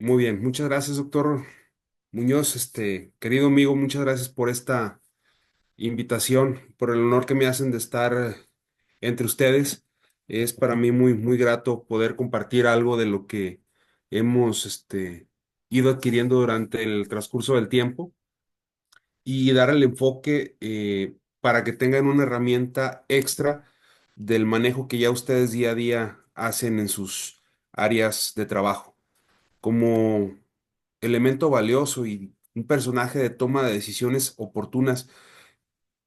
Muy bien, muchas gracias, doctor Muñoz. Querido amigo, muchas gracias por esta invitación, por el honor que me hacen de estar entre ustedes. Es para mí muy, muy grato poder compartir algo de lo que hemos, ido adquiriendo durante el transcurso del tiempo y dar el enfoque para que tengan una herramienta extra del manejo que ya ustedes día a día hacen en sus áreas de trabajo. Como elemento valioso y un personaje de toma de decisiones oportunas,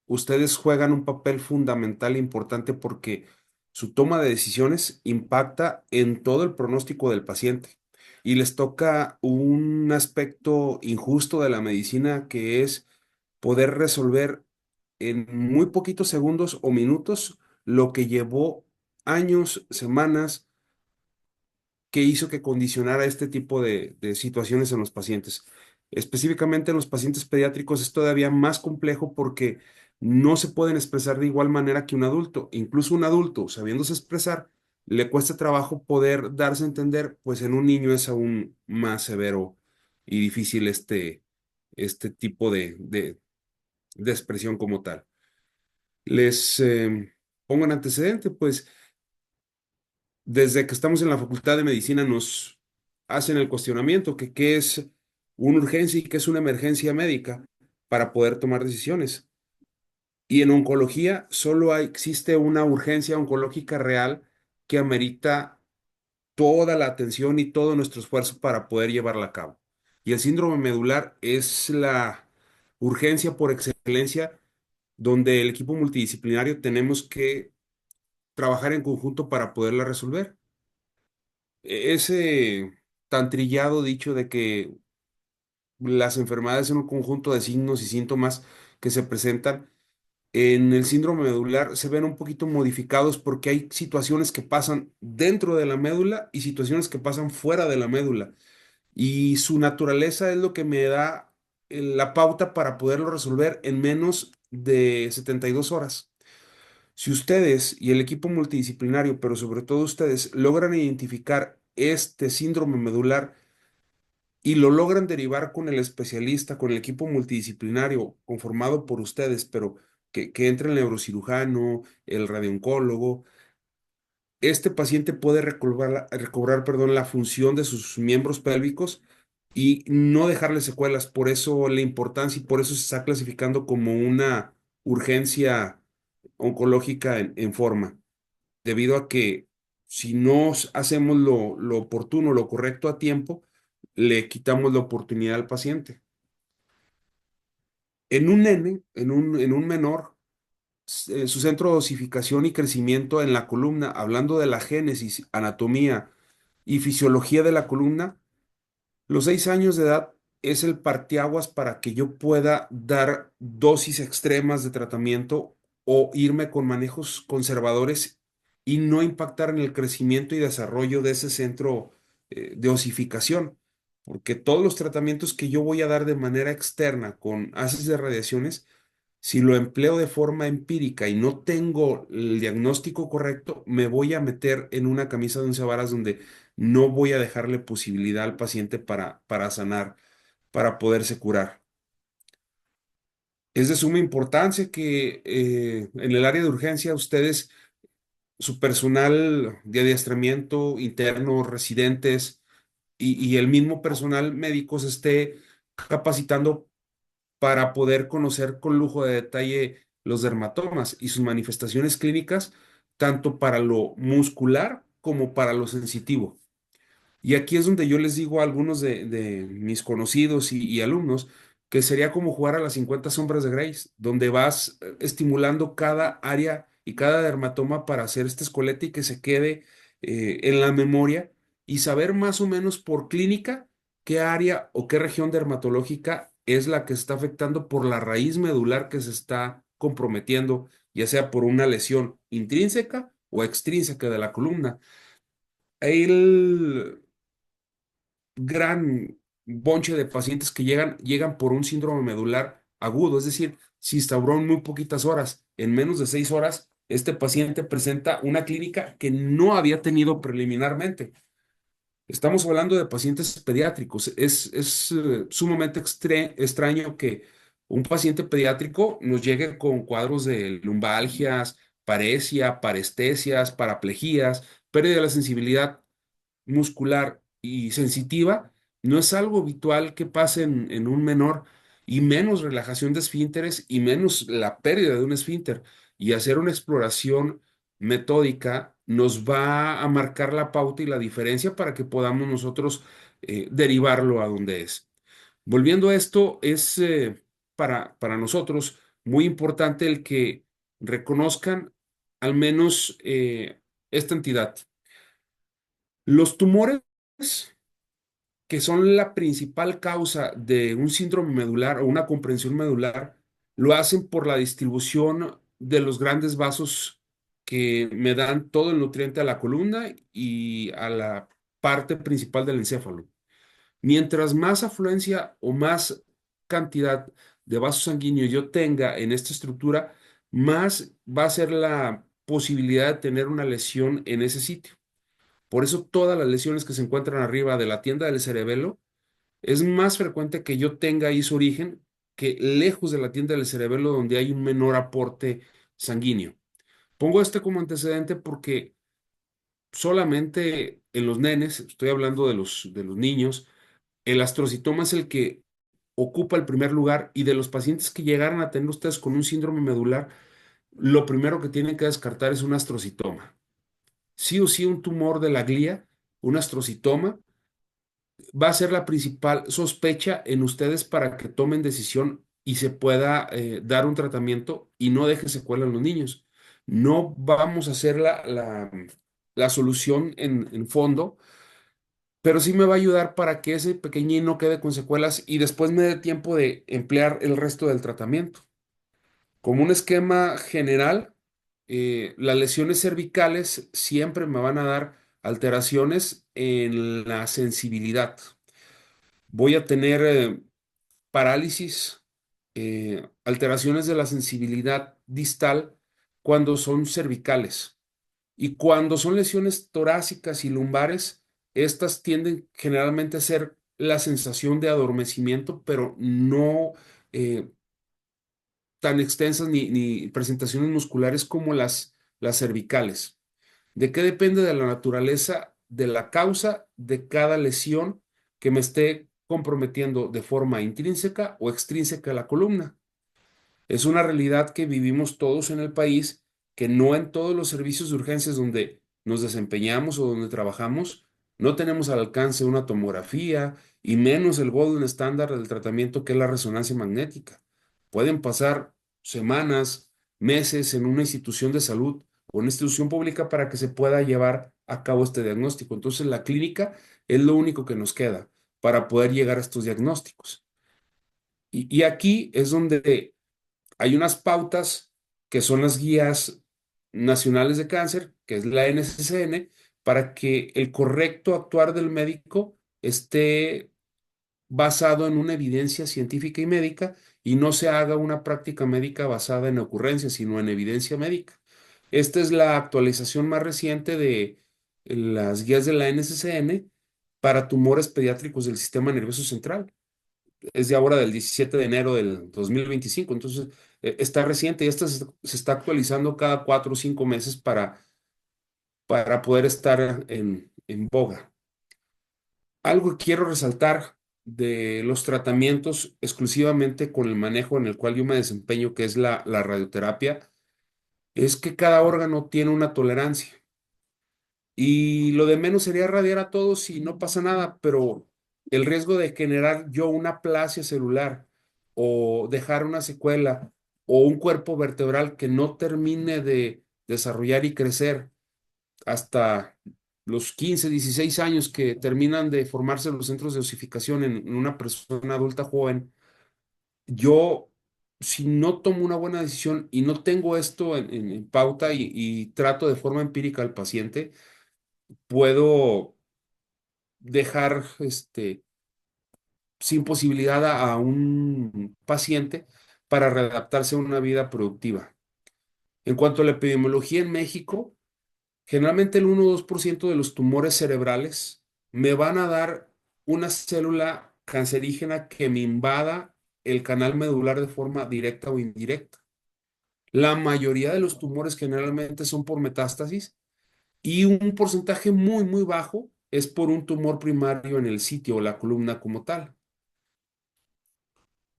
ustedes juegan un papel fundamental e importante porque su toma de decisiones impacta en todo el pronóstico del paciente y les toca un aspecto injusto de la medicina que es poder resolver en muy poquitos segundos o minutos lo que llevó años, semanas, que hizo que condicionara este tipo de situaciones en los pacientes. Específicamente en los pacientes pediátricos es todavía más complejo porque no se pueden expresar de igual manera que un adulto. Incluso un adulto, sabiéndose expresar, le cuesta trabajo poder darse a entender, pues en un niño es aún más severo y difícil este tipo de expresión como tal. Les pongo un antecedente, pues desde que estamos en la Facultad de Medicina nos hacen el cuestionamiento que qué es una urgencia y qué es una emergencia médica para poder tomar decisiones. Y en oncología solo existe una urgencia oncológica real que amerita toda la atención y todo nuestro esfuerzo para poder llevarla a cabo. Y el síndrome medular es la urgencia por excelencia donde el equipo multidisciplinario tenemos que trabajar en conjunto para poderla resolver. Ese tan trillado dicho de que las enfermedades son un conjunto de signos y síntomas que se presentan en el síndrome medular se ven un poquito modificados porque hay situaciones que pasan dentro de la médula y situaciones que pasan fuera de la médula. Y su naturaleza es lo que me da la pauta para poderlo resolver en menos de 72 horas. Si ustedes y el equipo multidisciplinario, pero sobre todo ustedes, logran identificar este síndrome medular y lo logran derivar con el especialista, con el equipo multidisciplinario conformado por ustedes, pero que entre el neurocirujano, el radiooncólogo, este paciente puede recobrar, perdón, la función de sus miembros pélvicos y no dejarle secuelas. Por eso la importancia y por eso se está clasificando como una urgencia oncológica en forma, debido a que si no hacemos lo oportuno, lo correcto a tiempo, le quitamos la oportunidad al paciente. En un nene, en un menor, su centro de osificación y crecimiento en la columna, hablando de la génesis, anatomía y fisiología de la columna, los 6 años de edad es el parteaguas para que yo pueda dar dosis extremas de tratamiento o irme con manejos conservadores y no impactar en el crecimiento y desarrollo de ese centro de osificación. Porque todos los tratamientos que yo voy a dar de manera externa con haces de radiaciones, si lo empleo de forma empírica y no tengo el diagnóstico correcto, me voy a meter en una camisa de once varas donde no voy a dejarle posibilidad al paciente para sanar, para poderse curar. Es de suma importancia que en el área de urgencia ustedes, su personal de adiestramiento interno, residentes y el mismo personal médico se esté capacitando para poder conocer con lujo de detalle los dermatomas y sus manifestaciones clínicas, tanto para lo muscular como para lo sensitivo. Y aquí es donde yo les digo a algunos de mis conocidos y alumnos que sería como jugar a las 50 sombras de Grey, donde vas estimulando cada área y cada dermatoma para hacer este escolete y que se quede en la memoria y saber más o menos por clínica qué área o qué región dermatológica es la que está afectando por la raíz medular que se está comprometiendo, ya sea por una lesión intrínseca o extrínseca de la columna. El gran bonche de pacientes que llegan por un síndrome medular agudo, es decir, se instauró en muy poquitas horas. En menos de 6 horas, este paciente presenta una clínica que no había tenido preliminarmente. Estamos hablando de pacientes pediátricos. Es sumamente extraño que un paciente pediátrico nos llegue con cuadros de lumbalgias, paresia, parestesias, paraplejías, pérdida de la sensibilidad muscular y sensitiva. No es algo habitual que pase en un menor, y menos relajación de esfínteres y menos la pérdida de un esfínter. Y hacer una exploración metódica nos va a marcar la pauta y la diferencia para que podamos nosotros derivarlo a donde es. Volviendo a esto, es para nosotros muy importante el que reconozcan al menos esta entidad. Los tumores, que son la principal causa de un síndrome medular o una comprensión medular, lo hacen por la distribución de los grandes vasos que me dan todo el nutriente a la columna y a la parte principal del encéfalo. Mientras más afluencia o más cantidad de vasos sanguíneos yo tenga en esta estructura, más va a ser la posibilidad de tener una lesión en ese sitio. Por eso todas las lesiones que se encuentran arriba de la tienda del cerebelo, es más frecuente que yo tenga ahí su origen que lejos de la tienda del cerebelo donde hay un menor aporte sanguíneo. Pongo este como antecedente porque solamente en los nenes, estoy hablando de los niños, el astrocitoma es el que ocupa el primer lugar, y de los pacientes que llegaran a tener ustedes con un síndrome medular, lo primero que tienen que descartar es un astrocitoma. Sí o sí un tumor de la glía, un astrocitoma, va a ser la principal sospecha en ustedes para que tomen decisión y se pueda dar un tratamiento y no deje secuela en los niños. No vamos a hacer la solución en fondo, pero sí me va a ayudar para que ese pequeñín no quede con secuelas y después me dé tiempo de emplear el resto del tratamiento. Como un esquema general, las lesiones cervicales siempre me van a dar alteraciones en la sensibilidad. Voy a tener parálisis, alteraciones de la sensibilidad distal cuando son cervicales. Y cuando son lesiones torácicas y lumbares, estas tienden generalmente a ser la sensación de adormecimiento, pero no eh, tan extensas ni presentaciones musculares como las cervicales. ¿De qué depende de la naturaleza de la causa de cada lesión que me esté comprometiendo de forma intrínseca o extrínseca a la columna? Es una realidad que vivimos todos en el país, que no en todos los servicios de urgencias donde nos desempeñamos o donde trabajamos, no tenemos al alcance una tomografía y menos el golden estándar del tratamiento que es la resonancia magnética. Pueden pasar semanas, meses en una institución de salud o en una institución pública para que se pueda llevar a cabo este diagnóstico. Entonces, la clínica es lo único que nos queda para poder llegar a estos diagnósticos. Y aquí es donde hay unas pautas que son las guías nacionales de cáncer, que es la NCCN, para que el correcto actuar del médico esté basado en una evidencia científica y médica y no se haga una práctica médica basada en ocurrencias, sino en evidencia médica. Esta es la actualización más reciente de las guías de la NCCN para tumores pediátricos del sistema nervioso central. Es de ahora del 17 de enero del 2025. Entonces está reciente y esta se está actualizando cada 4 o 5 meses para poder estar en boga. Algo que quiero resaltar de los tratamientos exclusivamente con el manejo en el cual yo me desempeño, que es la radioterapia, es que cada órgano tiene una tolerancia. Y lo de menos sería radiar a todos y no pasa nada, pero el riesgo de generar yo una aplasia celular o dejar una secuela o un cuerpo vertebral que no termine de desarrollar y crecer hasta los 15, 16 años que terminan de formarse los centros de osificación en una persona adulta joven, yo, si no tomo una buena decisión y no tengo esto en pauta y trato de forma empírica al paciente, puedo dejar sin posibilidad a un paciente para readaptarse a una vida productiva. En cuanto a la epidemiología en México, generalmente el 1 o 2% de los tumores cerebrales me van a dar una célula cancerígena que me invada el canal medular de forma directa o indirecta. La mayoría de los tumores generalmente son por metástasis y un porcentaje muy, muy bajo es por un tumor primario en el sitio o la columna como tal.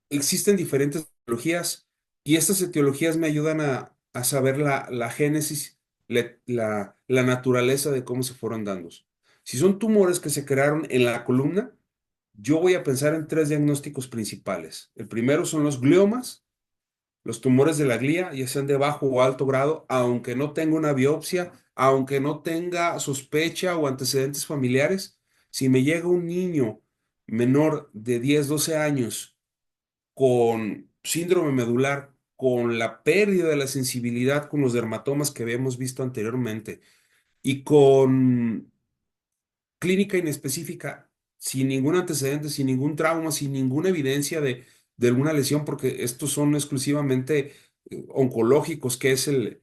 Existen diferentes etiologías y estas etiologías me ayudan a saber la génesis, la naturaleza de cómo se fueron dando. Si son tumores que se crearon en la columna, yo voy a pensar en tres diagnósticos principales. El primero son los gliomas, los tumores de la glía, ya sean de bajo o alto grado, aunque no tenga una biopsia, aunque no tenga sospecha o antecedentes familiares. Si me llega un niño menor de 10, 12 años con síndrome medular, con la pérdida de la sensibilidad con los dermatomas que habíamos visto anteriormente y con clínica inespecífica, sin ningún antecedente, sin ningún trauma, sin ninguna evidencia de alguna lesión, porque estos son exclusivamente oncológicos, que es el,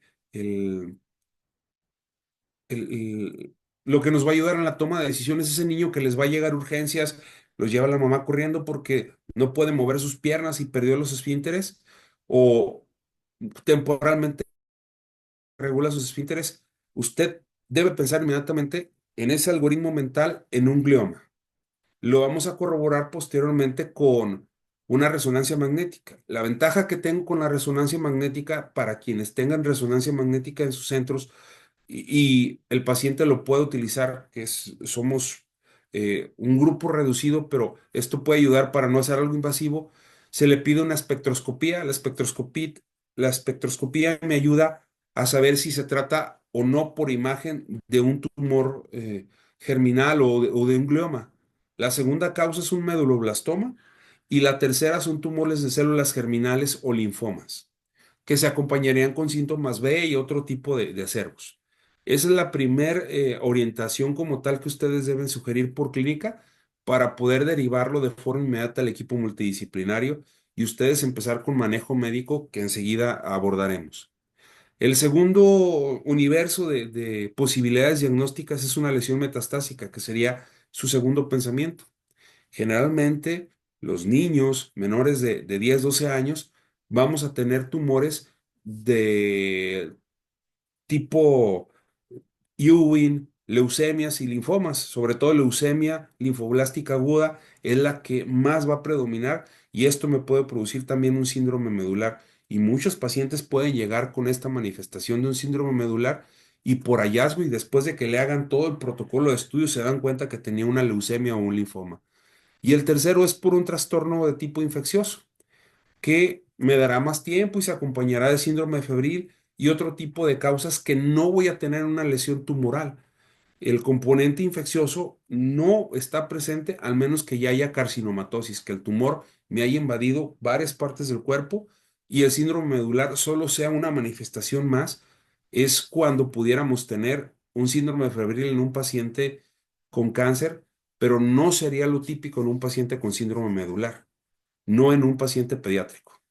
lo que nos va a ayudar en la toma de decisiones. Ese niño que les va a llegar urgencias, los lleva la mamá corriendo porque no puede mover sus piernas y perdió los esfínteres, o temporalmente regula sus esfínteres, usted debe pensar inmediatamente en ese algoritmo mental en un glioma. Lo vamos a corroborar posteriormente con una resonancia magnética. La ventaja que tengo con la resonancia magnética para quienes tengan resonancia magnética en sus centros y el paciente lo puede utilizar, somos un grupo reducido, pero esto puede ayudar para no hacer algo invasivo. Se le pide una espectroscopía. La espectroscopía me ayuda a saber si se trata o no por imagen de un tumor germinal o de un glioma. La segunda causa es un meduloblastoma y la tercera son tumores de células germinales o linfomas, que se acompañarían con síntomas B y otro tipo de acervos. Esa es la primer orientación como tal que ustedes deben sugerir por clínica para poder derivarlo de forma inmediata al equipo multidisciplinario y ustedes empezar con manejo médico que enseguida abordaremos. El segundo universo de posibilidades diagnósticas es una lesión metastásica, que sería su segundo pensamiento. Generalmente, los niños menores de 10, 12 años vamos a tener tumores de tipo Ewing, leucemias y linfomas. Sobre todo leucemia linfoblástica aguda es la que más va a predominar y esto me puede producir también un síndrome medular. Y muchos pacientes pueden llegar con esta manifestación de un síndrome medular y por hallazgo y después de que le hagan todo el protocolo de estudio se dan cuenta que tenía una leucemia o un linfoma. Y el tercero es por un trastorno de tipo infeccioso, que me dará más tiempo y se acompañará de síndrome febril y otro tipo de causas que no voy a tener una lesión tumoral. El componente infeccioso no está presente al menos que ya haya carcinomatosis, que el tumor me haya invadido varias partes del cuerpo y el síndrome medular solo sea una manifestación más, es cuando pudiéramos tener un síndrome febril en un paciente con cáncer, pero no sería lo típico en un paciente con síndrome medular, no en un paciente pediátrico.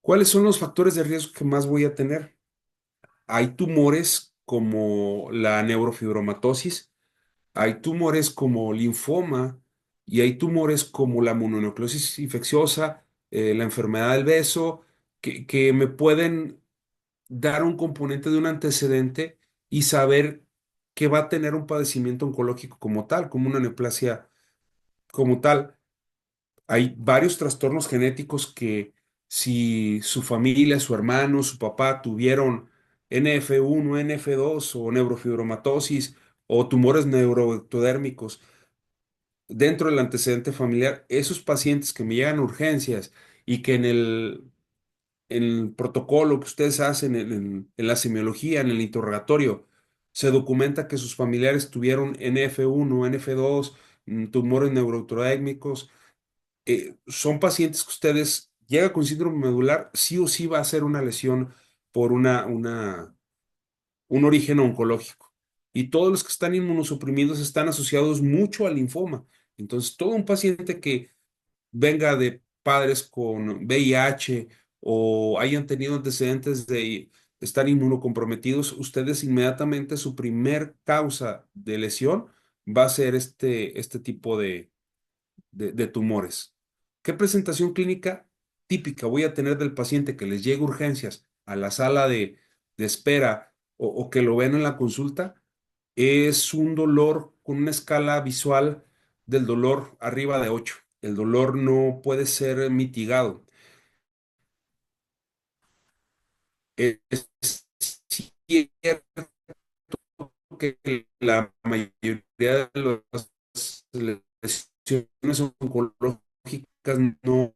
¿Cuáles son los factores de riesgo que más voy a tener? Hay tumores como la neurofibromatosis, hay tumores como linfoma y hay tumores como la mononucleosis infecciosa, la enfermedad del beso, que me pueden dar un componente de un antecedente y saber que va a tener un padecimiento oncológico como tal, como una neoplasia como tal. Hay varios trastornos genéticos que si su familia, su hermano, su papá tuvieron NF1, NF2 o neurofibromatosis o tumores neuroectodérmicos dentro del antecedente familiar, esos pacientes que me llegan a urgencias y que en el protocolo que ustedes hacen en la semiología, en el interrogatorio, se documenta que sus familiares tuvieron NF1, NF2, tumores neuroectodérmicos, son pacientes que ustedes llega con síndrome medular, sí o sí va a ser una lesión por un origen oncológico. Y todos los que están inmunosuprimidos están asociados mucho al linfoma. Entonces, todo un paciente que venga de padres con VIH o hayan tenido antecedentes están inmunocomprometidos, ustedes inmediatamente su primer causa de lesión va a ser este tipo de tumores. ¿Qué presentación clínica típica voy a tener del paciente que les llegue urgencias a la sala de espera o que lo ven en la consulta? Es un dolor con una escala visual del dolor arriba de 8. El dolor no puede ser mitigado. Es cierto que la mayoría de las lesiones oncológicas no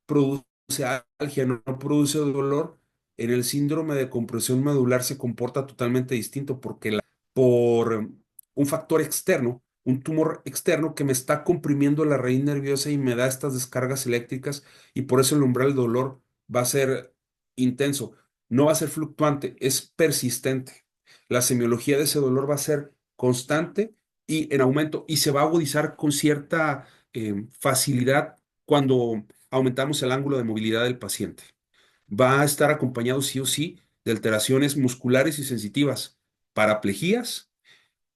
produce algia, no produce dolor. En el síndrome de compresión medular se comporta totalmente distinto porque por un factor externo, un tumor externo que me está comprimiendo la raíz nerviosa y me da estas descargas eléctricas y por eso el umbral del dolor va a ser intenso, no va a ser fluctuante, es persistente. La semiología de ese dolor va a ser constante y en aumento y se va a agudizar con cierta facilidad cuando aumentamos el ángulo de movilidad del paciente. Va a estar acompañado sí o sí de alteraciones musculares y sensitivas, paraplejías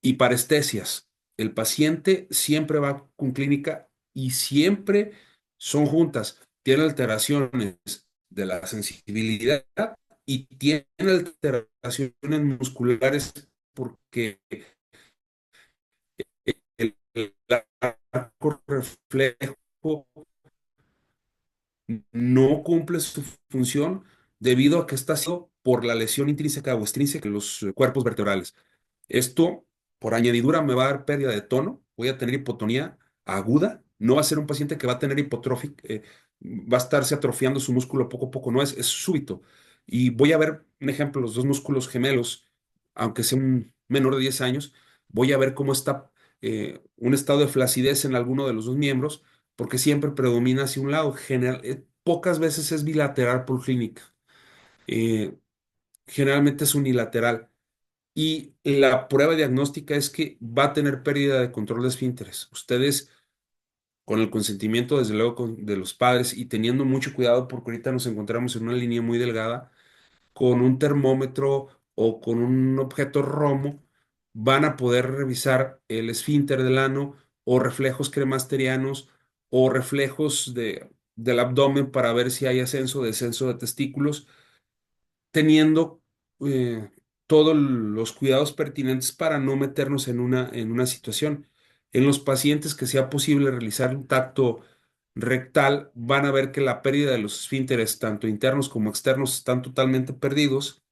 y parestesias. El paciente siempre va con clínica y siempre son juntas. Tiene alteraciones de la sensibilidad y tiene alteraciones musculares porque el arco reflejo no cumple su función debido a que está sido por la lesión intrínseca o extrínseca de los cuerpos vertebrales. Esto, por añadidura, me va a dar pérdida de tono, voy a tener hipotonía aguda, no va a ser un paciente que va a tener va a estarse atrofiando su músculo poco a poco, no es súbito. Y voy a ver, un ejemplo, los dos músculos gemelos, aunque sea un menor de 10 años, voy a ver cómo está un estado de flacidez en alguno de los dos miembros, porque siempre predomina hacia un lado. Pocas veces es bilateral por clínica. Eh, Generalmente es unilateral. Y la prueba diagnóstica es que va a tener pérdida de control de esfínteres. Ustedes, con el consentimiento, desde luego, de los padres y teniendo mucho cuidado, porque ahorita nos encontramos en una línea muy delgada, con un termómetro o con un objeto romo, van a poder revisar el esfínter del ano o reflejos cremasterianos o reflejos del abdomen para ver si hay ascenso o descenso de testículos teniendo eh, todos los cuidados pertinentes para no meternos en una situación. En los pacientes que sea posible realizar un tacto rectal, van a ver que la pérdida de los esfínteres, tanto internos como externos, están totalmente perdidos.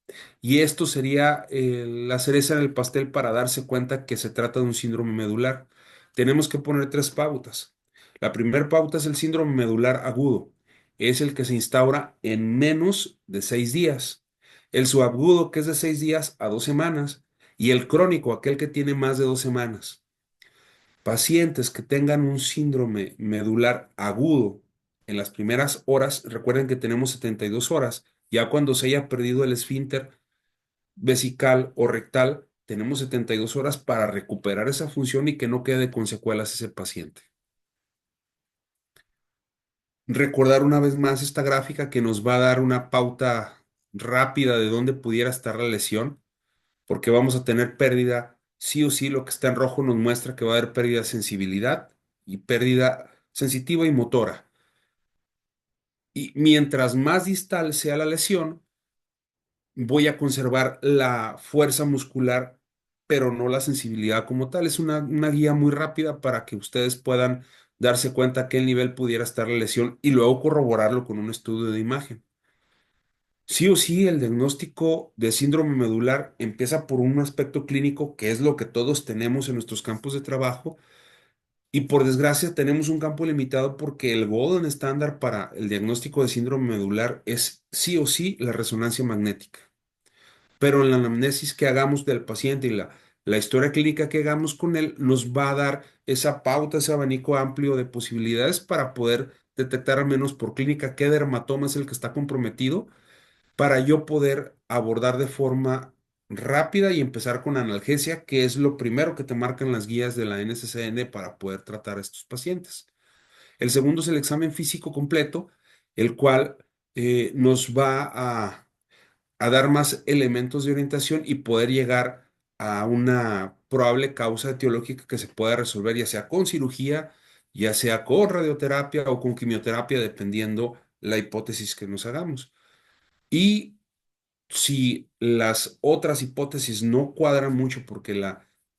Y esto sería la cereza en el pastel para darse cuenta que se trata de un síndrome medular. Tenemos que poner tres pautas. La primera pauta es el síndrome medular agudo. Es el que se instaura en menos de 6 días. El subagudo, que es de 6 días a 2 semanas, y el crónico, aquel que tiene más de 2 semanas. Pacientes que tengan un síndrome medular agudo en las primeras horas, recuerden que tenemos 72 horas, ya cuando se haya perdido el esfínter vesical o rectal, tenemos 72 horas para recuperar esa función y que no quede con secuelas ese paciente. Recordar una vez más esta gráfica que nos va a dar una pauta rápida de dónde pudiera estar la lesión porque vamos a tener pérdida, sí o sí, lo que está en rojo nos muestra que va a haber pérdida de sensibilidad y pérdida sensitiva y motora. Y mientras más distal sea la lesión, voy a conservar la fuerza muscular, pero no la sensibilidad como tal. Es una guía muy rápida para que ustedes puedan darse cuenta a qué nivel pudiera estar la lesión y luego corroborarlo con un estudio de imagen. Sí o sí, el diagnóstico de síndrome medular empieza por un aspecto clínico que es lo que todos tenemos en nuestros campos de trabajo y por desgracia tenemos un campo limitado porque el golden estándar para el diagnóstico de síndrome medular es sí o sí la resonancia magnética. Pero en la anamnesis que hagamos del paciente y la historia clínica que hagamos con él nos va a dar esa pauta, ese abanico amplio de posibilidades para poder detectar al menos por clínica qué dermatoma es el que está comprometido para yo poder abordar de forma rápida y empezar con analgesia, que es lo primero que te marcan las guías de la NCCN para poder tratar a estos pacientes. El segundo es el examen físico completo, el cual nos va a dar más elementos de orientación y poder llegar a una probable causa etiológica que se pueda resolver, ya sea con cirugía, ya sea con radioterapia o con quimioterapia, dependiendo la hipótesis que nos hagamos. Y si las otras hipótesis no cuadran mucho porque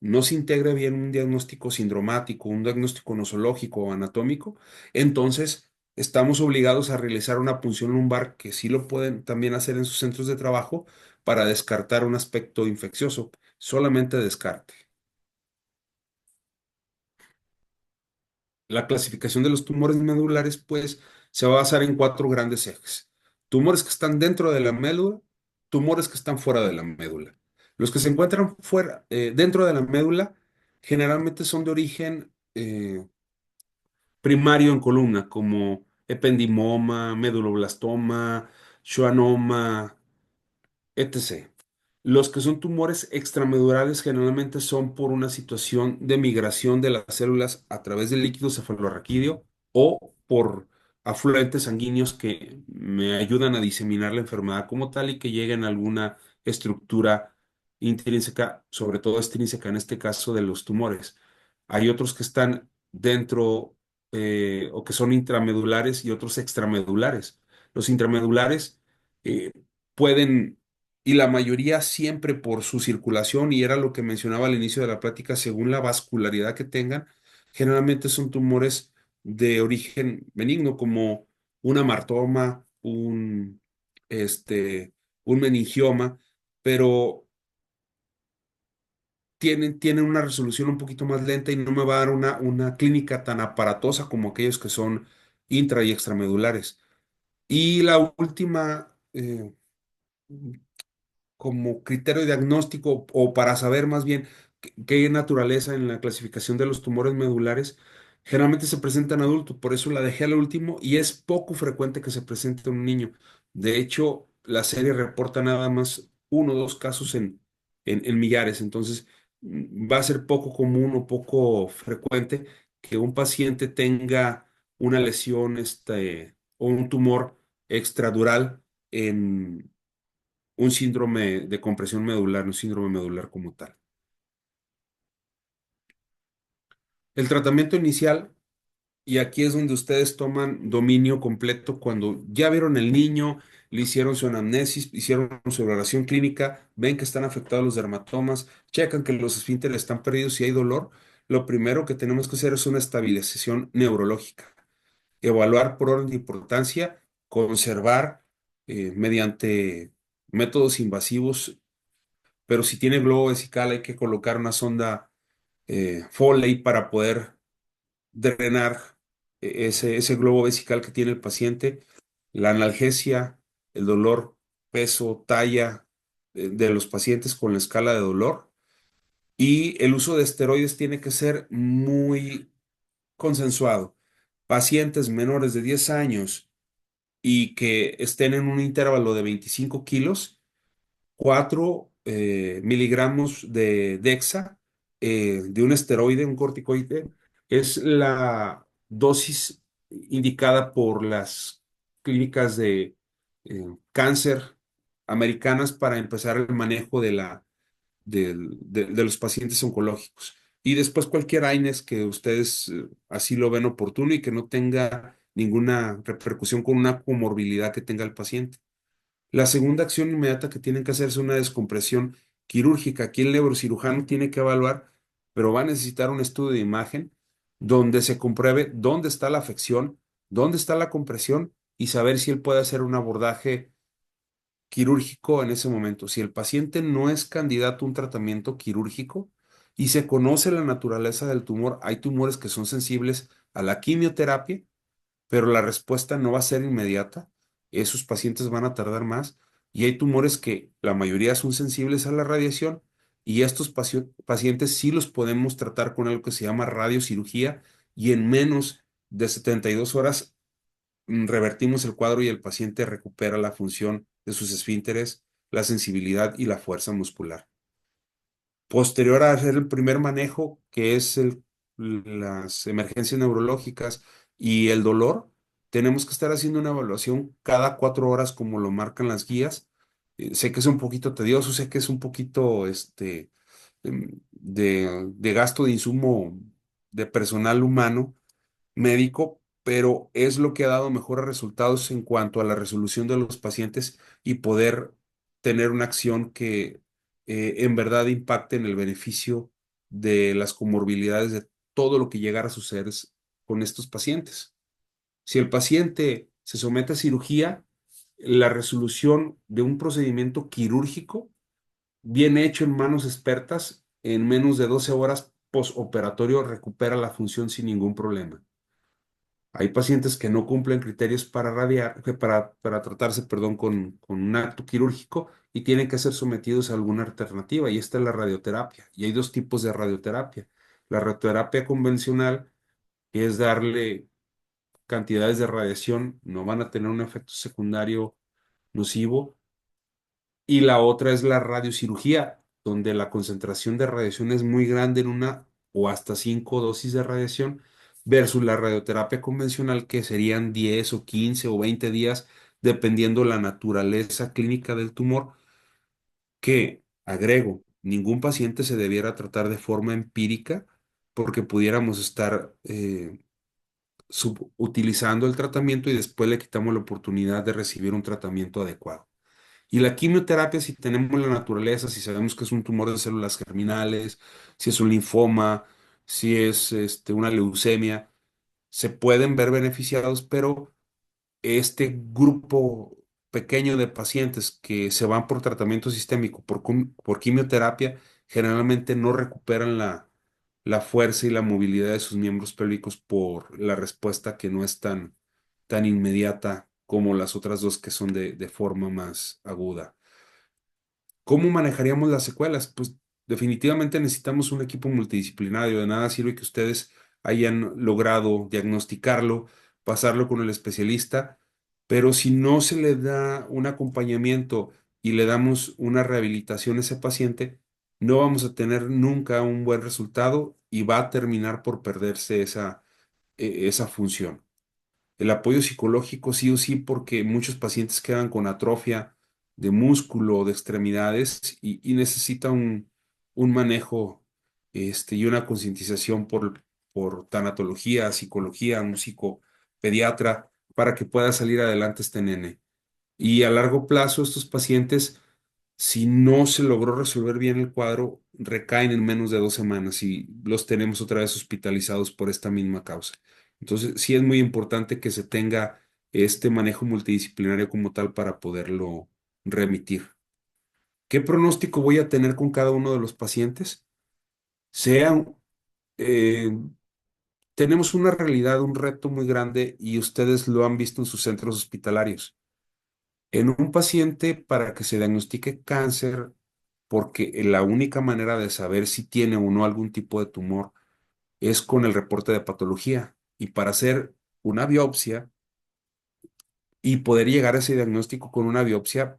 no se integra bien un diagnóstico sindromático, un diagnóstico nosológico o anatómico, entonces estamos obligados a realizar una punción lumbar que sí lo pueden también hacer en sus centros de trabajo para descartar un aspecto infeccioso, solamente descarte. La clasificación de los tumores medulares, pues, se va a basar en cuatro grandes ejes. Tumores que están dentro de la médula, tumores que están fuera de la médula. Los que se encuentran fuera, dentro de la médula, generalmente son de origen primario en columna, como ependimoma, meduloblastoma, schwannoma, etc. Los que son tumores extramedulares generalmente son por una situación de migración de las células a través del líquido cefalorraquídeo o por afluentes sanguíneos que me ayudan a diseminar la enfermedad como tal y que lleguen a alguna estructura intrínseca, sobre todo extrínseca en este caso de los tumores. Hay otros que están dentro o que son intramedulares y otros extramedulares. Los intramedulares eh, pueden y la mayoría siempre por su circulación, y era lo que mencionaba al inicio de la plática, según la vascularidad que tengan, generalmente son tumores de origen benigno, como un amartoma, un meningioma, pero tienen una resolución un poquito más lenta y no me va a dar una clínica tan aparatosa como aquellos que son intra y extramedulares. Y la última, como criterio diagnóstico o para saber más bien qué naturaleza en la clasificación de los tumores medulares, generalmente se presenta en adultos, por eso la dejé al último y es poco frecuente que se presente en un niño. De hecho, la serie reporta nada más uno o dos casos en millares, entonces va a ser poco común o poco frecuente que un paciente tenga una lesión o un tumor extradural en un síndrome de compresión medular, un síndrome medular como tal. El tratamiento inicial, y aquí es donde ustedes toman dominio completo cuando ya vieron el niño, le hicieron su anamnesis, hicieron su valoración clínica, ven que están afectados los dermatomas, checan que los esfínteres están perdidos y hay dolor. Lo primero que tenemos que hacer es una estabilización neurológica, evaluar por orden de importancia, conservar mediante métodos invasivos, pero si tiene globo vesical hay que colocar una sonda Foley para poder drenar ese globo vesical que tiene el paciente, la analgesia, el dolor, peso, talla de los pacientes con la escala de dolor y el uso de esteroides tiene que ser muy consensuado. Pacientes menores de 10 años y que estén en un intervalo de 25 kilos 4 miligramos de Dexa, de un esteroide, un corticoide, es la dosis indicada por las clínicas de cáncer americanas para empezar el manejo de los pacientes oncológicos. Y después cualquier AINES que ustedes así lo ven oportuno y que no tenga ninguna repercusión con una comorbilidad que tenga el paciente. La segunda acción inmediata que tienen que hacer es una descompresión quirúrgica. Aquí el neurocirujano tiene que evaluar, pero va a necesitar un estudio de imagen donde se compruebe dónde está la afección, dónde está la compresión y saber si él puede hacer un abordaje quirúrgico en ese momento. Si el paciente no es candidato a un tratamiento quirúrgico y se conoce la naturaleza del tumor, hay tumores que son sensibles a la quimioterapia pero la respuesta no va a ser inmediata. Esos pacientes van a tardar más y hay tumores que la mayoría son sensibles a la radiación y estos pacientes sí los podemos tratar con algo que se llama radiocirugía y en menos de 72 horas revertimos el cuadro y el paciente recupera la función de sus esfínteres, la sensibilidad y la fuerza muscular. Posterior a hacer el primer manejo, que es las emergencias neurológicas y el dolor, tenemos que estar haciendo una evaluación cada 4 horas como lo marcan las guías, Sé que es un poquito tedioso, sé que es un poquito de gasto de insumo de personal humano médico, pero es lo que ha dado mejores resultados en cuanto a la resolución de los pacientes y poder tener una acción que en verdad impacte en el beneficio de las comorbilidades de todo lo que llegara a suceder con estos pacientes. Si el paciente se somete a cirugía, la resolución de un procedimiento quirúrgico bien hecho en manos expertas, en menos de 12 horas postoperatorio recupera la función sin ningún problema. Hay pacientes que no cumplen criterios para radiar, para tratarse, perdón, con un acto quirúrgico y tienen que ser sometidos a alguna alternativa, y esta es la radioterapia. Y hay dos tipos de radioterapia. La radioterapia convencional, que es darle cantidades de radiación, no van a tener un efecto secundario nocivo, y la otra es la radiocirugía, donde la concentración de radiación es muy grande en una o hasta 5 dosis de radiación, versus la radioterapia convencional, que serían 10 o 15 o 20 días, dependiendo la naturaleza clínica del tumor, que, agrego, ningún paciente se debiera tratar de forma empírica, porque pudiéramos estar subutilizando el tratamiento y después le quitamos la oportunidad de recibir un tratamiento adecuado. Y la quimioterapia, si tenemos la naturaleza, si sabemos que es un tumor de células germinales, si es un linfoma, si es una leucemia, se pueden ver beneficiados, pero este grupo pequeño de pacientes que se van por tratamiento sistémico, por quimioterapia, generalmente no recuperan la fuerza y la movilidad de sus miembros pélvicos por la respuesta que no es tan inmediata como las otras dos que son de forma más aguda. ¿Cómo manejaríamos las secuelas? Pues definitivamente necesitamos un equipo multidisciplinario. De nada sirve que ustedes hayan logrado diagnosticarlo, pasarlo con el especialista, pero si no se le da un acompañamiento y le damos una rehabilitación a ese paciente, no vamos a tener nunca un buen resultado y va a terminar por perderse esa función. El apoyo psicológico sí o sí, porque muchos pacientes quedan con atrofia de músculo o de extremidades y necesitan un manejo y una concientización por tanatología, psicología, un psicopediatra, para que pueda salir adelante este nene. Y a largo plazo, estos pacientes, si no se logró resolver bien el cuadro, recaen en menos de 2 semanas y los tenemos otra vez hospitalizados por esta misma causa. Entonces, sí es muy importante que se tenga este manejo multidisciplinario como tal para poderlo remitir. ¿Qué pronóstico voy a tener con cada uno de los pacientes? Sean, eh, tenemos una realidad, un reto muy grande, y ustedes lo han visto en sus centros hospitalarios. En un paciente, para que se diagnostique cáncer, porque la única manera de saber si tiene o no algún tipo de tumor es con el reporte de patología. Y para hacer una biopsia y poder llegar a ese diagnóstico con una biopsia,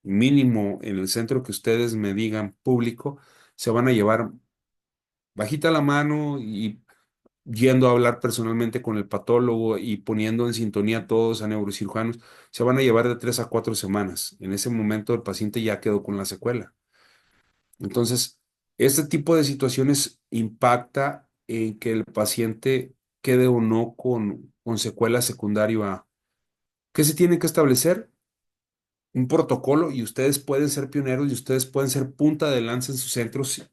mínimo en el centro que ustedes me digan público, se van a llevar bajita la mano y yendo a hablar personalmente con el patólogo y poniendo en sintonía a todos a neurocirujanos, se van a llevar de 3 a 4 semanas. En ese momento el paciente ya quedó con la secuela. Entonces, este tipo de situaciones impacta en que el paciente quede o no con secuela secundaria A. ¿Qué se tiene que establecer? Un protocolo, y ustedes pueden ser pioneros y ustedes pueden ser punta de lanza en sus centros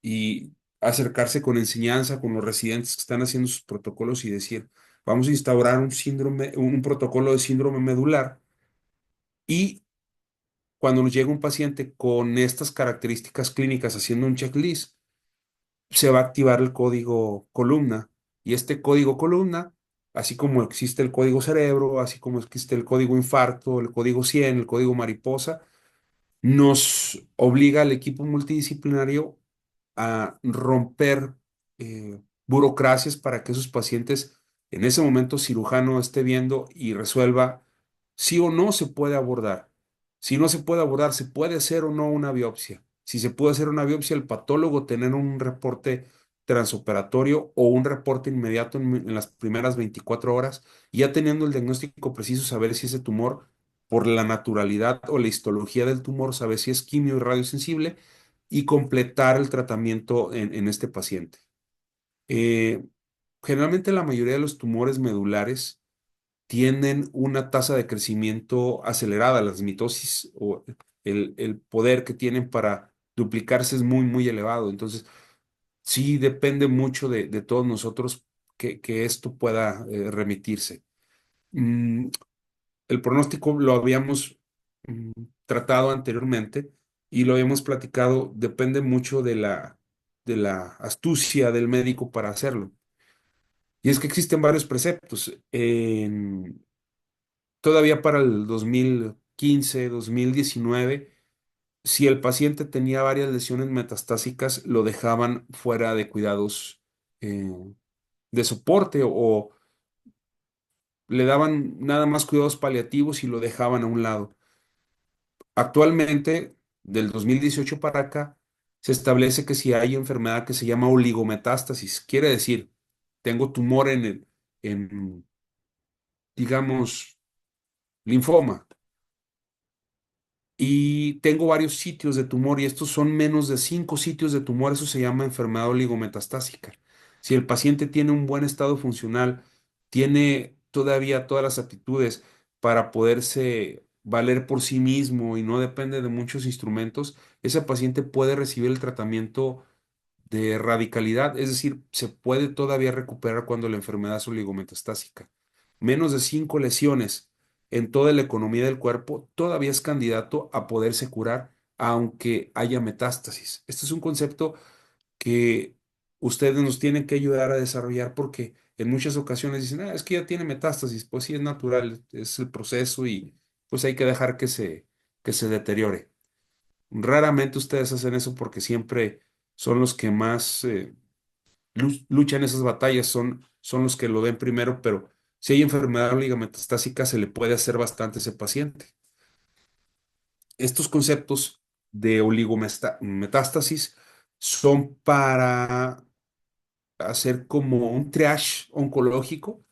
y acercarse con enseñanza, con los residentes que están haciendo sus protocolos y decir, vamos a instaurar un protocolo de síndrome medular, y cuando nos llega un paciente con estas características clínicas haciendo un checklist, se va a activar el código columna. Y este código columna, así como existe el código cerebro, así como existe el código infarto, el código 100, el código mariposa, nos obliga al equipo multidisciplinario a romper burocracias para que esos pacientes, en ese momento cirujano, esté viendo y resuelva si o no se puede abordar. Si no se puede abordar, se puede hacer o no una biopsia. Si se puede hacer una biopsia, el patólogo tener un reporte transoperatorio o un reporte inmediato en las primeras 24 horas, y ya teniendo el diagnóstico preciso, saber si ese tumor por la naturalidad o la histología del tumor, saber si es quimio y radiosensible y completar el tratamiento en este paciente. Eh, Generalmente la mayoría de los tumores medulares tienen una tasa de crecimiento acelerada. Las mitosis o el poder que tienen para duplicarse es muy, muy elevado. Entonces, sí depende mucho de todos nosotros que esto pueda remitirse. Mm, el pronóstico lo habíamos mm, tratado anteriormente y lo habíamos platicado, depende mucho de la astucia del médico para hacerlo. Y es que existen varios preceptos. Todavía para el 2015, 2019, si el paciente tenía varias lesiones metastásicas, lo dejaban fuera de cuidados eh, de soporte o le daban nada más cuidados paliativos y lo dejaban a un lado. Actualmente, del 2018 para acá, se establece que si hay enfermedad que se llama oligometástasis, quiere decir, tengo tumor digamos, linfoma, y tengo varios sitios de tumor y estos son menos de 5 sitios de tumor, eso se llama enfermedad oligometastásica. Si el paciente tiene un buen estado funcional, tiene todavía todas las aptitudes para poderse valer por sí mismo y no depende de muchos instrumentos, ese paciente puede recibir el tratamiento de radicalidad, es decir, se puede todavía recuperar cuando la enfermedad es oligometastásica. Menos de 5 lesiones en toda la economía del cuerpo todavía es candidato a poderse curar aunque haya metástasis. Este es un concepto que ustedes nos tienen que ayudar a desarrollar porque en muchas ocasiones dicen, es que ya tiene metástasis, pues sí es natural, es el proceso y pues hay que dejar que se deteriore. Raramente ustedes hacen eso porque siempre son los que más luchan esas batallas, son los que lo ven primero, pero si hay enfermedad oligometastásica se le puede hacer bastante a ese paciente. Estos conceptos de oligometástasis son para hacer como un triage oncológico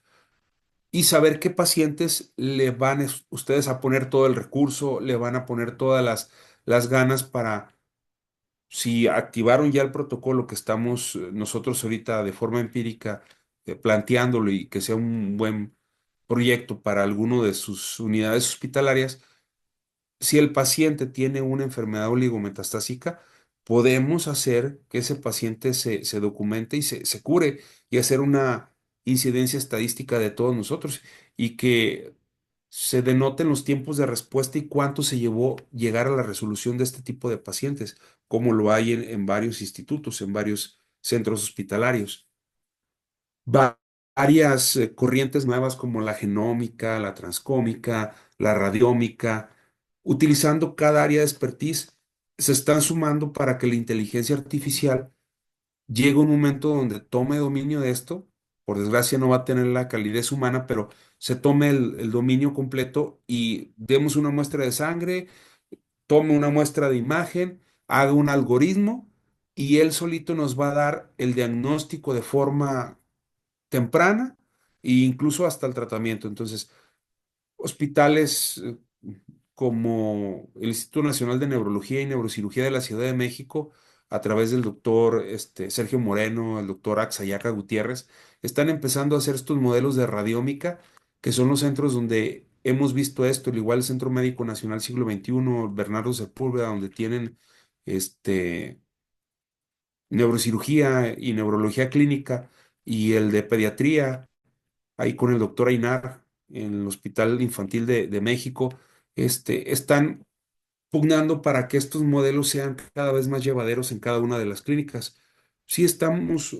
y saber qué pacientes le van ustedes a poner todo el recurso, le van a poner todas las ganas para si activaron ya el protocolo que estamos nosotros ahorita de forma empírica planteándolo y que sea un buen proyecto para alguno de sus unidades hospitalarias, si el paciente tiene una enfermedad oligometastásica, podemos hacer que ese paciente se documente y se cure y hacer una incidencia estadística de todos nosotros y que se denoten los tiempos de respuesta y cuánto se llevó llegar a la resolución de este tipo de pacientes, como lo hay en varios institutos, en varios centros hospitalarios. Varias corrientes nuevas como la genómica, la transcómica, la radiómica, utilizando cada área de expertise, se están sumando para que la inteligencia artificial llegue a un momento donde tome dominio de esto. Por desgracia no va a tener la calidez humana, pero se tome el dominio completo y demos una muestra de sangre, tome una muestra de imagen, haga un algoritmo y él solito nos va a dar el diagnóstico de forma temprana e incluso hasta el tratamiento. Entonces, hospitales como el Instituto Nacional de Neurología y Neurocirugía de la Ciudad de México, a través del doctor Sergio Moreno, el doctor Axayaca Gutiérrez, están empezando a hacer estos modelos de radiómica, que son los centros donde hemos visto esto, al igual el Centro Médico Nacional Siglo XXI, Bernardo Sepúlveda, donde tienen neurocirugía y neurología clínica, y el de pediatría ahí con el doctor Ainar en el Hospital Infantil de México, están pugnando para que estos modelos sean cada vez más llevaderos en cada una de las clínicas. Sí estamos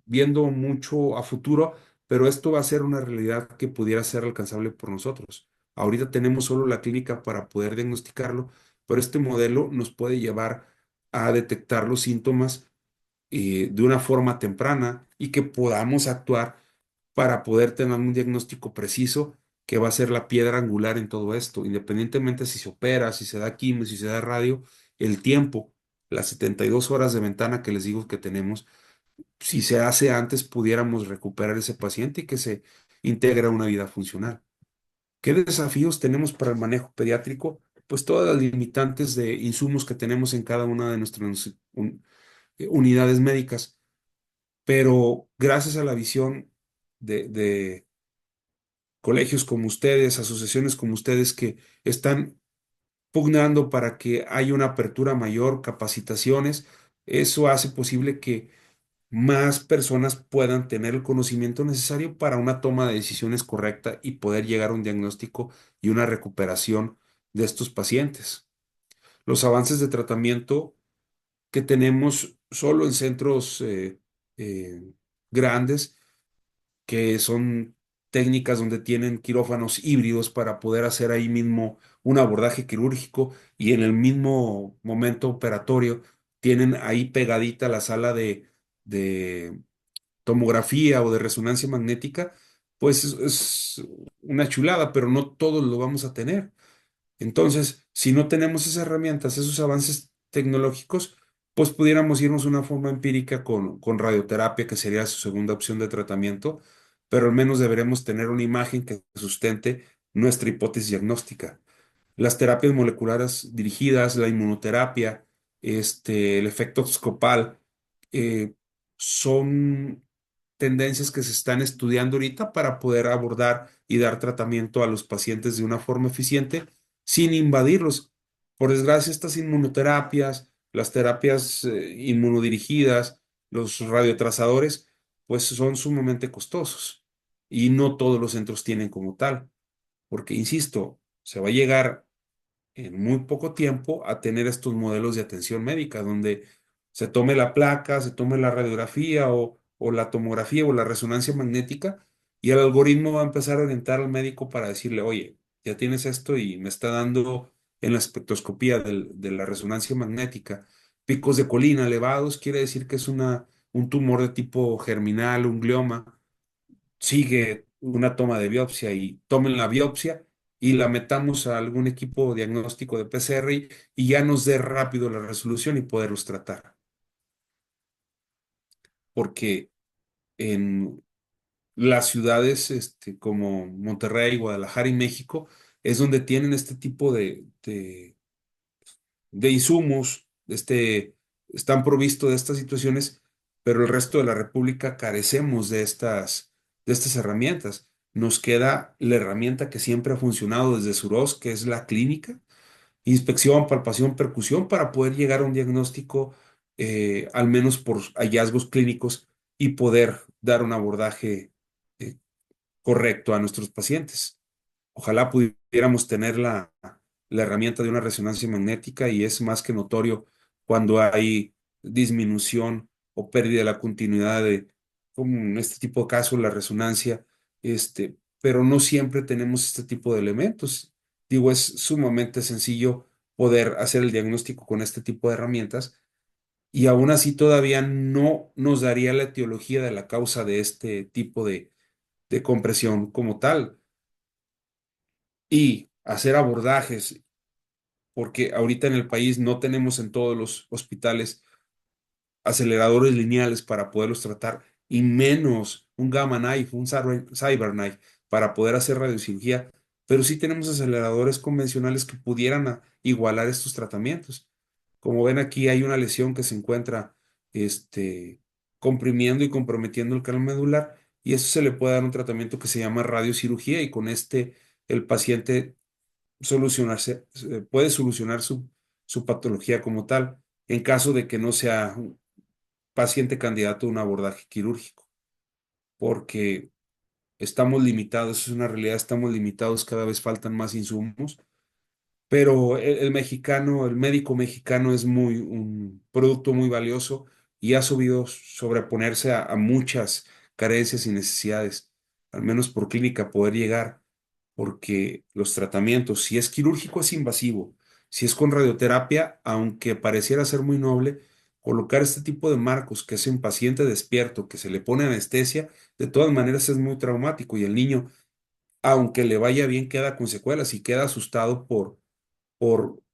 viendo mucho a futuro, pero esto va a ser una realidad que pudiera ser alcanzable por nosotros. Ahorita tenemos solo la clínica para poder diagnosticarlo, pero este modelo nos puede llevar a detectar los síntomas de una forma temprana y que podamos actuar para poder tener un diagnóstico preciso que va a ser la piedra angular en todo esto, independientemente si se opera, si se da quimio, si se da radio, el tiempo, las 72 horas de ventana que les digo que tenemos, si se hace antes, pudiéramos recuperar ese paciente y que se integre a una vida funcional. ¿Qué desafíos tenemos para el manejo pediátrico? Pues todas las limitantes de insumos que tenemos en cada una de nuestras unidades médicas, pero gracias a la visión de colegios como ustedes, asociaciones como ustedes que están pugnando para que haya una apertura mayor, capacitaciones, eso hace posible que más personas puedan tener el conocimiento necesario para una toma de decisiones correcta y poder llegar a un diagnóstico y una recuperación de estos pacientes. Los avances de tratamiento que tenemos solo en centros eh, grandes, que son técnicas donde tienen quirófanos híbridos para poder hacer ahí mismo un abordaje quirúrgico y en el mismo momento operatorio tienen ahí pegadita la sala de tomografía o de resonancia magnética, pues es una chulada, pero no todos lo vamos a tener. Entonces, si no tenemos esas herramientas, esos avances tecnológicos, pues pudiéramos irnos de una forma empírica con radioterapia, que sería su segunda opción de tratamiento, pero al menos deberemos tener una imagen que sustente nuestra hipótesis diagnóstica. Las terapias moleculares dirigidas, la inmunoterapia, el efecto Scopal, eh, son tendencias que se están estudiando ahorita para poder abordar y dar tratamiento a los pacientes de una forma eficiente sin invadirlos. Por desgracia, estas inmunoterapias, las terapias inmunodirigidas, los radiotrazadores, pues son sumamente costosos y no todos los centros tienen como tal, porque, insisto, se va a llegar en muy poco tiempo a tener estos modelos de atención médica, donde se tome la placa, se tome la radiografía o la tomografía o la resonancia magnética y el algoritmo va a empezar a orientar al médico para decirle, oye, ya tienes esto y me está dando en la espectroscopía de la resonancia magnética picos de colina elevados, quiere decir que es un tumor de tipo germinal, un glioma. Sigue una toma de biopsia y tomen la biopsia y la metamos a algún equipo diagnóstico de PCR y ya nos dé rápido la resolución y poderlos tratar. Porque en las ciudades como Monterrey, Guadalajara y México es donde tienen este tipo de insumos, están provistos de estas situaciones, pero el resto de la República carecemos de estas herramientas. Nos queda la herramienta que siempre ha funcionado desde Suros, que es la clínica, inspección, palpación, percusión, para poder llegar a un diagnóstico, al menos por hallazgos clínicos, y poder dar un abordaje eh, correcto a nuestros pacientes. Ojalá pudiéramos tener la herramienta de una resonancia magnética y es más que notorio cuando hay disminución o pérdida de la continuidad de, como en este tipo de casos, la resonancia, pero no siempre tenemos este tipo de elementos. Digo, es sumamente sencillo poder hacer el diagnóstico con este tipo de herramientas y aún así todavía no nos daría la etiología de la causa de este tipo de compresión como tal y hacer abordajes, porque ahorita en el país no tenemos en todos los hospitales aceleradores lineales para poderlos tratar, y menos un Gamma Knife, un Cyberknife para poder hacer radiocirugía, pero sí tenemos aceleradores convencionales que pudieran igualar estos tratamientos. Como ven aquí hay una lesión que se encuentra comprimiendo y comprometiendo el canal medular, y eso se le puede dar un tratamiento que se llama radiocirugía, y con el paciente puede solucionar su patología como tal, en caso de que no sea un paciente candidato a un abordaje quirúrgico, porque estamos limitados, es una realidad, estamos limitados, cada vez faltan más insumos, pero el mexicano, el médico mexicano es un producto muy valioso y ha sabido sobreponerse a muchas carencias y necesidades, al menos por clínica, poder llegar, porque los tratamientos, si es quirúrgico, es invasivo, si es con radioterapia, aunque pareciera ser muy noble, colocar este tipo de marcos, que es un paciente despierto, que se le pone anestesia, de todas maneras es muy traumático y el niño, aunque le vaya bien, queda con secuelas y queda asustado por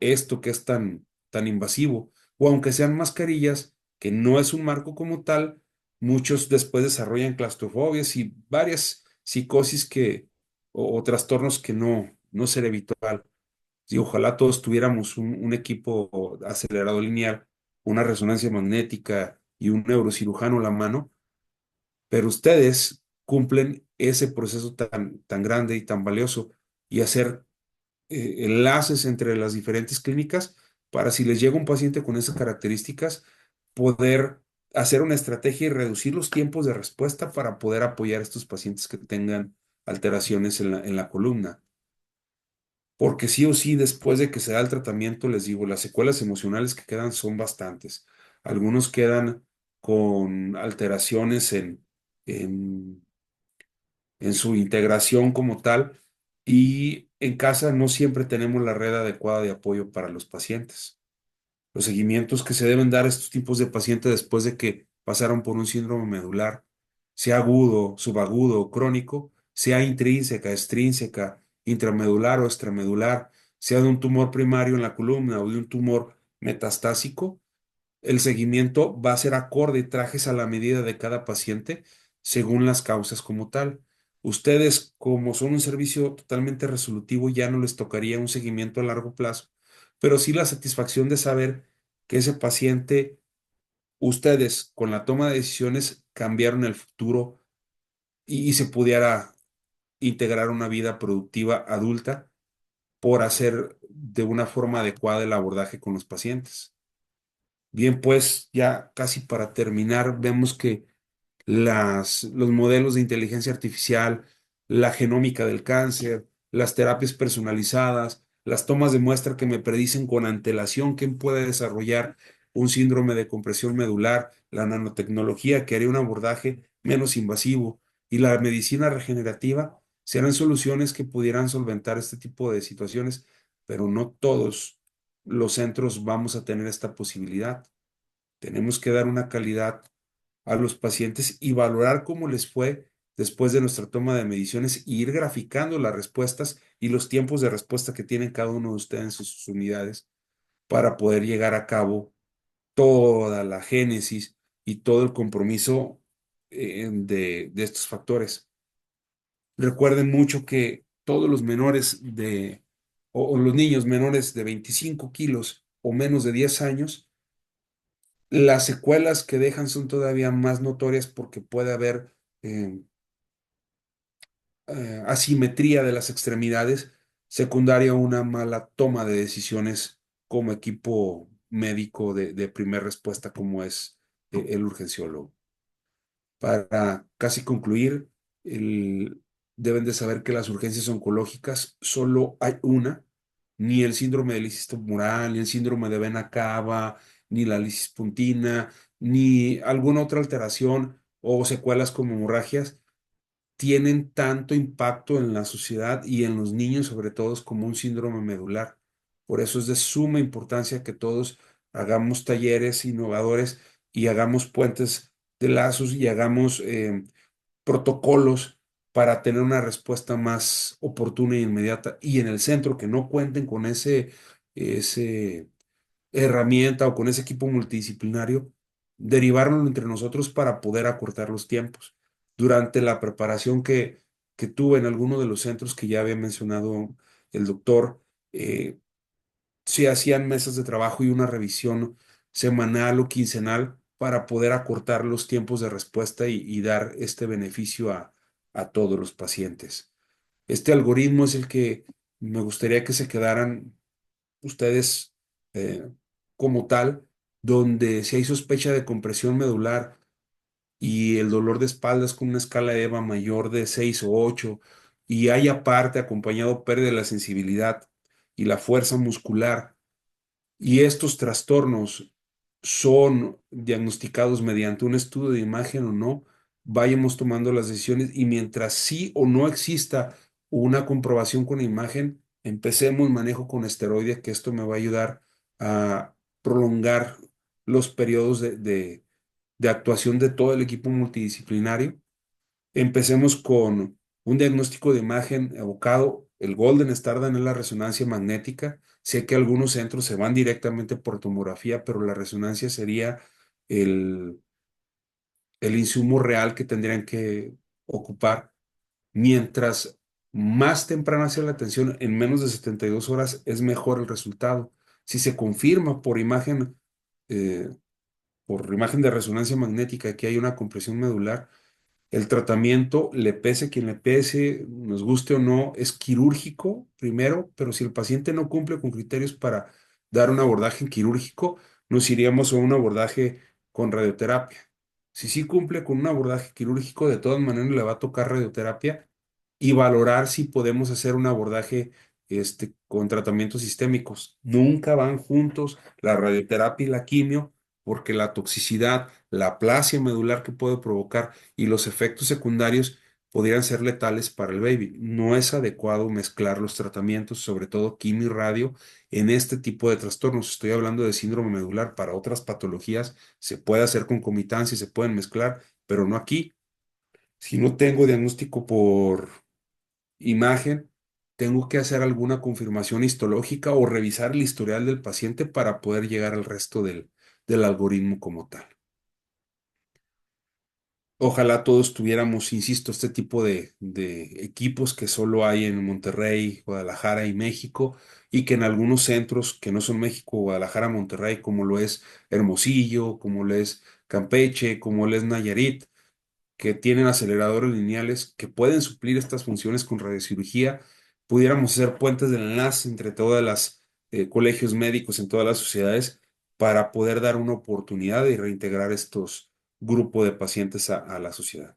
esto que es tan invasivo. O aunque sean mascarillas, que no es un marco como tal, muchos después desarrollan claustrofobias y varias psicosis o trastornos que no ser habitual. Y ojalá todos tuviéramos un equipo acelerado lineal, una resonancia magnética y un neurocirujano a la mano, pero ustedes cumplen ese proceso tan grande y tan valioso y hacer enlaces entre las diferentes clínicas para si les llega un paciente con esas características, poder hacer una estrategia y reducir los tiempos de respuesta para poder apoyar a estos pacientes que tengan alteraciones en la columna. Porque sí o sí, después de que se da el tratamiento, les digo, las secuelas emocionales que quedan son bastantes. Algunos quedan con alteraciones en, en su integración como tal y en casa no siempre tenemos la red adecuada de apoyo para los pacientes. Los seguimientos que se deben dar a estos tipos de pacientes después de que pasaron por un síndrome medular, sea agudo, subagudo o crónico, sea intrínseca, extrínseca, intramedular o extramedular, sea de un tumor primario en la columna o de un tumor metastásico, el seguimiento va a ser acorde y trajes a la medida de cada paciente según las causas como tal. Ustedes, como son un servicio totalmente resolutivo, ya no les tocaría un seguimiento a largo plazo, pero sí la satisfacción de saber que ese paciente, ustedes con la toma de decisiones cambiaron el futuro y se pudiera integrar una vida productiva adulta por hacer de una forma adecuada el abordaje con los pacientes. Bien, pues ya casi para terminar, vemos que los modelos de inteligencia artificial, la genómica del cáncer, las terapias personalizadas, las tomas de muestra que me predicen con antelación quién puede desarrollar un síndrome de compresión medular, la nanotecnología que haría un abordaje menos invasivo y la medicina regenerativa serán soluciones que pudieran solventar este tipo de situaciones, pero no todos los centros vamos a tener esta posibilidad. Tenemos que dar una calidad a los pacientes y valorar cómo les fue después de nuestra toma de mediciones e ir graficando las respuestas y los tiempos de respuesta que tienen cada uno de ustedes en sus unidades para poder llegar a cabo toda la génesis y todo el compromiso de estos factores. Recuerden mucho que todos los menores o los niños menores de 25 kilos o menos de 10 años, las secuelas que dejan son todavía más notorias porque puede haber eh, asimetría de las extremidades, secundaria a una mala toma de decisiones como equipo médico de primer respuesta, como es el urgenciólogo. Para casi concluir, el- deben de saber que las urgencias oncológicas solo hay una, ni el síndrome de lisis tumoral, ni el síndrome de vena cava, ni la lisis puntina, ni alguna otra alteración o secuelas como hemorragias tienen tanto impacto en la sociedad y en los niños, sobre todo, como un síndrome medular. Por eso es de suma importancia que todos hagamos talleres innovadores y hagamos puentes de lazos y hagamos protocolos para tener una respuesta más oportuna e inmediata. Y en el centro que no cuenten con ese herramienta o con ese equipo multidisciplinario, derivarlo entre nosotros para poder acortar los tiempos. Durante la preparación que tuve en alguno de los centros que ya había mencionado el doctor, se hacían mesas de trabajo y una revisión semanal o quincenal para poder acortar los tiempos de respuesta y dar este beneficio a todos los pacientes. Este algoritmo es el que me gustaría que se quedaran ustedes como tal, donde si hay sospecha de compresión medular y el dolor de espaldas con una escala de EVA mayor de 6 o 8 y hay aparte acompañado pérdida de la sensibilidad y la fuerza muscular y estos trastornos son diagnosticados mediante un estudio de imagen o no, vayamos tomando las decisiones y mientras sí o no exista una comprobación con imagen, empecemos manejo con esteroide, que esto me va a ayudar a prolongar los periodos de actuación de todo el equipo multidisciplinario. Empecemos con un diagnóstico de imagen evocado. El Golden Standard es la resonancia magnética. Sé que algunos centros se van directamente por tomografía, pero la resonancia sería el, el insumo real que tendrían que ocupar. Mientras Más temprana sea la atención, en menos de 72 horas es mejor el resultado. Si se confirma eh, por imagen de resonancia magnética que hay una compresión medular, el tratamiento, le pese quien le pese, nos guste o no, es quirúrgico primero, pero si el paciente no cumple con criterios para dar un abordaje quirúrgico, nos iríamos a un abordaje con radioterapia. Si sí cumple con un abordaje quirúrgico, de todas maneras le va a tocar radioterapia y valorar si podemos hacer un abordaje con tratamientos sistémicos. Nunca van juntos la radioterapia y la quimio, porque la toxicidad, la aplasia medular que puede provocar y los efectos secundarios podrían ser letales para el baby. No es adecuado mezclar los tratamientos, sobre todo quimio y radio, en este tipo de trastornos. Estoy hablando de síndrome medular. Para otras patologías se puede hacer concomitancia, se pueden mezclar, pero no aquí. Si no tengo diagnóstico por imagen, tengo que hacer alguna confirmación histológica o revisar el historial del paciente para poder llegar al resto del algoritmo como tal. Ojalá todos tuviéramos, insisto, este tipo de equipos que solo hay en Monterrey, Guadalajara y México, y que en algunos centros que no son México, Guadalajara, Monterrey, como lo es Hermosillo, como lo es Campeche, como lo es Nayarit, que tienen aceleradores lineales que pueden suplir estas funciones con radiocirugía, pudiéramos hacer puentes de enlace entre todas las colegios médicos en todas las sociedades para poder dar una oportunidad de reintegrar estos grupos de pacientes a la sociedad.